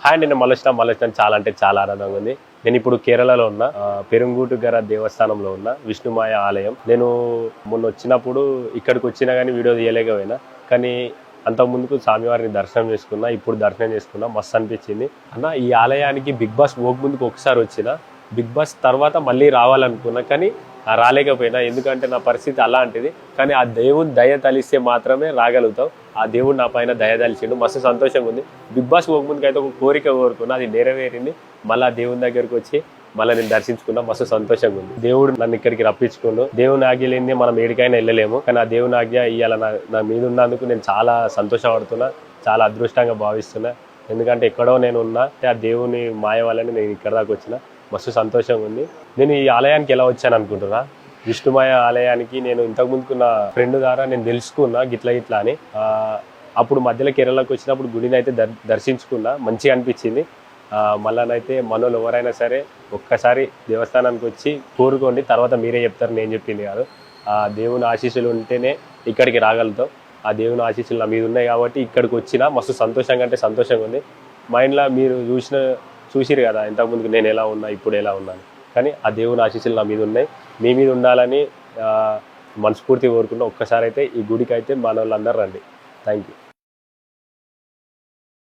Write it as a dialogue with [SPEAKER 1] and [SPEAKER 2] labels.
[SPEAKER 1] Hi, నేను మళ్ళీ చాలా అంటే చాలా ఆనందంగా ఉంది. నేను ఇప్పుడు కేరళలో ఉన్న పెరుంగూటుగర దేవస్థానంలో ఉన్న విష్ణుమాయ ఆలయం. నేను మొన్న వచ్చినప్పుడు ఇక్కడికి వచ్చినా కానీ వీడియో తీయలేకపోయినా, కానీ అంతకుముందుకు స్వామివారిని దర్శనం చేసుకున్నా, ఇప్పుడు దర్శనం చేసుకున్నా, మస్తు అనిపించింది అన్న. ఈ ఆలయానికి బిగ్ బాస్ పోక ముందుకు ఒకసారి వచ్చిన, బిగ్ బాస్ తర్వాత మళ్ళీ రావాలనుకున్నా కానీ రాలేకపోయినా, ఎందుకంటే నా పరిస్థితి అలాంటిది. కానీ ఆ దేవుని దయ తలిస్తే మాత్రమే రాగలుగుతాం. ఆ దేవుడు నా పైన దయ తలిచిండు, మస్తు సంతోషంగా ఉంది. బిగ్ బాస్ పోకముందుకు అయితే ఒక కోరిక కోరుకున్నా, అది నెరవేరింది. మళ్ళీ ఆ దేవుని దగ్గరకు వచ్చి మళ్ళీ నేను దర్శించుకున్నా, మస్తు సంతోషంగా ఉంది. దేవుడు నన్ను ఇక్కడికి రప్పించుకుండు. దేవుని ఆజ్ఞ లేనిదే మనం ఏడికైనా వెళ్ళలేము, కానీ ఆ దేవుని ఆజ్ఞ ఇవాళ నా మీద ఉన్నందుకు నేను చాలా సంతోషపడుతున్నా, చాలా అదృష్టంగా భావిస్తున్నా. ఎందుకంటే ఎక్కడో నేను ఉన్నా, ఆ దేవుని మాయ వల్లనే నేను ఇక్కడ దాకా వచ్చిన, మస్తు సంతోషంగా ఉంది. నేను ఈ ఆలయానికి ఎలా వచ్చాను అనుకుంటున్నా, విష్ణుమాయ ఆలయానికి నేను ఇంతకుముందుకు నా ఫ్రెండ్ ద్వారా నేను తెలుసుకున్నా గిట్లా అని. అప్పుడు మధ్యలో కేరళకు వచ్చినప్పుడు గుడిని అయితే దర్శించుకున్నా, మంచిగా అనిపించింది. మళ్ళానైతే మనోళ్ళు ఎవరైనా సరే ఒక్కసారి దేవస్థానానికి వచ్చి కోరుకోండి, తర్వాత మీరే చెప్తారు, నేను చెప్పింది కాదు. ఆ దేవుని ఆశీస్సులు ఉంటేనే ఇక్కడికి రాగలుగుతాం. ఆ దేవుని ఆశీస్సులు నా మీద ఉన్నాయి కాబట్టి ఇక్కడికి వచ్చినా మస్తు సంతోషంగా అంటే సంతోషంగా ఉంది. మైండ్లో మీరు చూసిరు కదా ఇంతకుముందుకు నేను ఎలా ఉన్నా, ఇప్పుడు ఎలా ఉన్నాను. కానీ ఆ దేవుని ఆశీస్సులు నా మీద ఉన్నాయి, మీ మీద ఉండాలని మనస్ఫూర్తి కోరుకున్న. ఒక్కసారి అయితే ఈ గుడికి అయితే మన వాళ్ళందరూ రండి. Thank you.